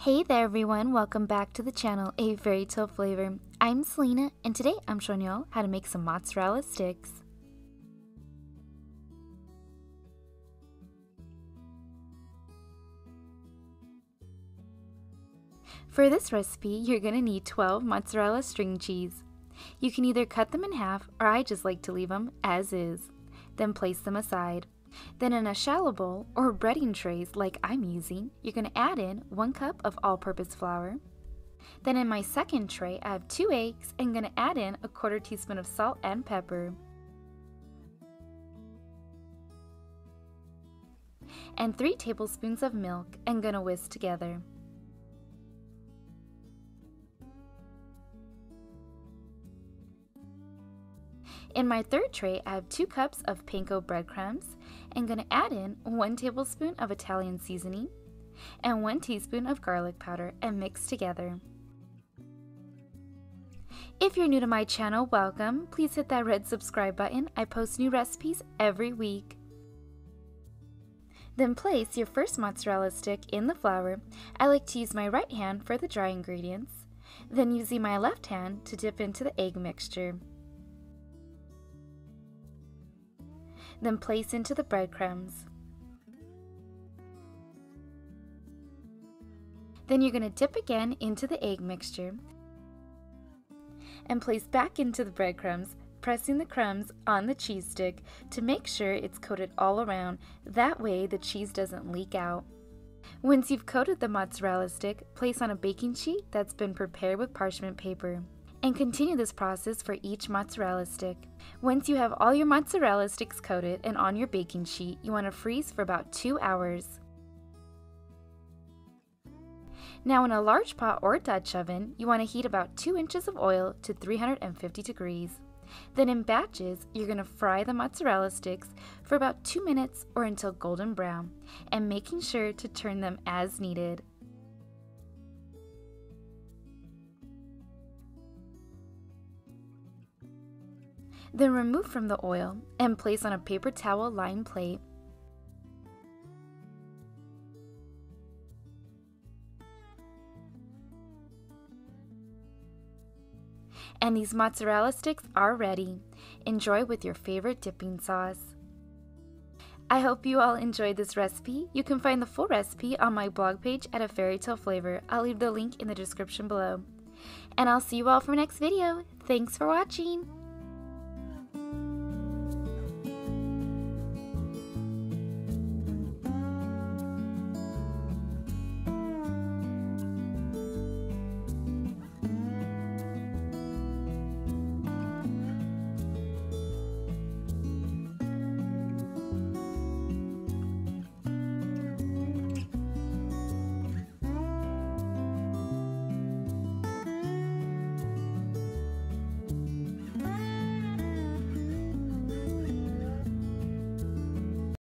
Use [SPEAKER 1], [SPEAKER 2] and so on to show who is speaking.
[SPEAKER 1] Hey there everyone, welcome back to the channel, A Fairy Tale Flavor. I'm Selena and today I'm showing y'all how to make some mozzarella sticks. For this recipe, you're going to need 12 mozzarella string cheese. You can either cut them in half or I just like to leave them as is. Then place them aside. Then in a shallow bowl or breading trays like I'm using, you're going to add in 1 cup of all-purpose flour. Then in my second tray, I have 2 eggs and I'm going to add in a 1/4 teaspoon of salt and pepper. And 3 tablespoons of milk I'm going to whisk together. In my third tray, I have 2 cups of panko breadcrumbs. I'm going to add in 1 tablespoon of Italian seasoning and 1 teaspoon of garlic powder and mix together. If you're new to my channel, welcome. Please hit that red subscribe button. I post new recipes every week. Then place your first mozzarella stick in the flour. I like to use my right hand for the dry ingredients, then using my left hand to dip into the egg mixture. Then place into the breadcrumbs. Then you're going to dip again into the egg mixture and place back into the breadcrumbs, pressing the crumbs on the cheese stick to make sure it's coated all around. That way the cheese doesn't leak out. Once you've coated the mozzarella stick, place on a baking sheet that's been prepared with parchment paper. And continue this process for each mozzarella stick. Once you have all your mozzarella sticks coated and on your baking sheet, you want to freeze for about 2 hours. Now in a large pot or Dutch oven, you want to heat about 2 inches of oil to 350 degrees. Then in batches, you're going to fry the mozzarella sticks for about 2 minutes or until golden brown, and making sure to turn them as needed. Then remove from the oil and place on a paper towel lined plate. And these mozzarella sticks are ready. Enjoy with your favorite dipping sauce. I hope you all enjoyed this recipe. You can find the full recipe on my blog page at A Fairytale Flavor. I'll leave the link in the description below. And I'll see you all for my next video. Thanks for watching!